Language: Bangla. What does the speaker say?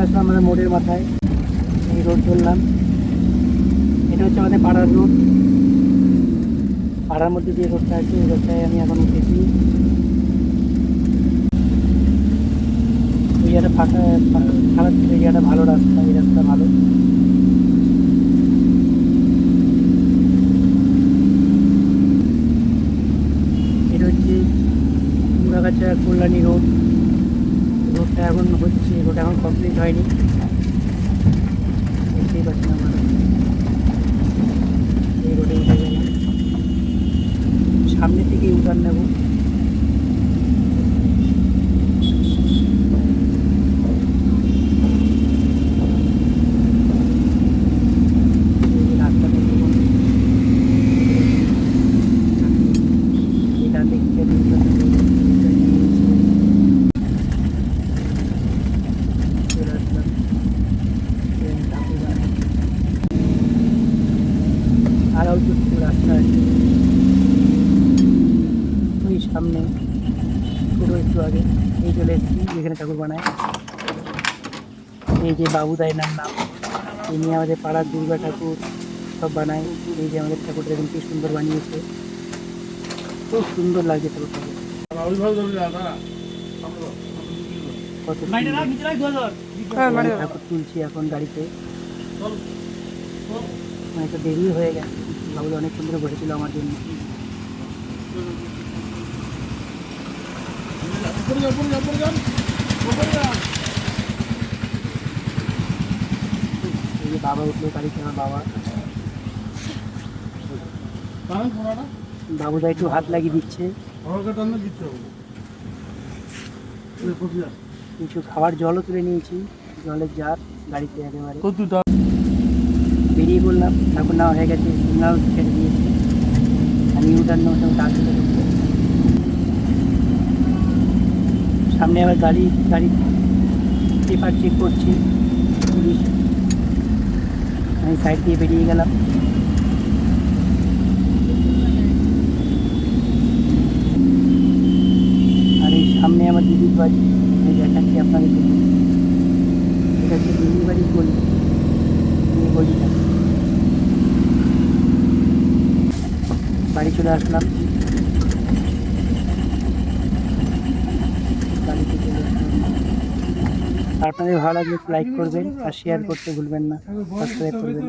আসলাম আমরা মোড়ের মাথায়, এই রোড ধরলাম। এটা হচ্ছে আমাদের পাড়ার রোড, পাড়ার মধ্যে যে রোডটা আছে এই রোডটায় আমি এখন উঠেছি। ওই জায়গাটা ফাঁকা, খারাপ ছিল, এই জায়গাটা ভালো রাস্তা, এই রাস্তা ভালো। এটা হচ্ছে মুড়াগাছা কল্যাণী রোড, রোডটা এখন হচ্ছে, রোড এখন কমপ্লিট হয়নি, দেখতেই পাচ্ছেন আপনারা। এই রোডে উঠে গেলাম, সামনে থেকে ইউটার্ন নেব। রাস্তাটা দেখুন, এটা দেখতে চলে আসলাম আর অল্প একটু রাস্তা আছে ওই সামনে, পুরো একটু আগে এই চলে এসেছি যেখানে ঠাকুর বানায়। এই যে বাবুদা এনার নাম, ইনি আমাদের পাড়ার দুর্গা ঠাকুর সব বানায়। এই যে আমাদের ঠাকুরটা দেখুন কি সুন্দর বানিয়েছে, খুব সুন্দর লাগছে ঠাকুরটা, কত সুন্দর। ঠাকুর তুলছি এখন গাড়িতে, অনেকটা দেরি হয়ে গেছে, বাবুদা অনেকক্ষণ ধরে বসেছিল আমার জন্য। এই যে বাবা উঠলো গাড়িতে, আমার বাবা, বাবুদা একটু হাত লাগিয়ে দিচ্ছে। কিছু খাবার জলও তুলে নিয়েছি, জলের জার গাড়িতে একেবারে বেরিয়ে পড়লাম। ঠাকুর নেওয়া হয়ে গেছে, সিগনাল ছেড়ে দিয়েছি, আমি ইউটার্ন নেবো তার থেকে ঢুকবো। সামনে আবার গাড়ি পেপার চেক করছি পুলিশ, আমি সাইড দিয়ে বেরিয়ে গেলাম। আর এই সামনে আমার দিদির বাড়ি, আমি দেখাচ্ছি আপনাদের জন্য। এটা হচ্ছে দিদির বাড়ির গলি, এই গলিটা। বাড়ি চলে আসলাম, বাড়িতে চলে আসলাম। আপনাদের ভালো লাগলে লাইক করবেন আর শেয়ার করতে ভুলবেন না, সাবস্ক্রাইব করবেন।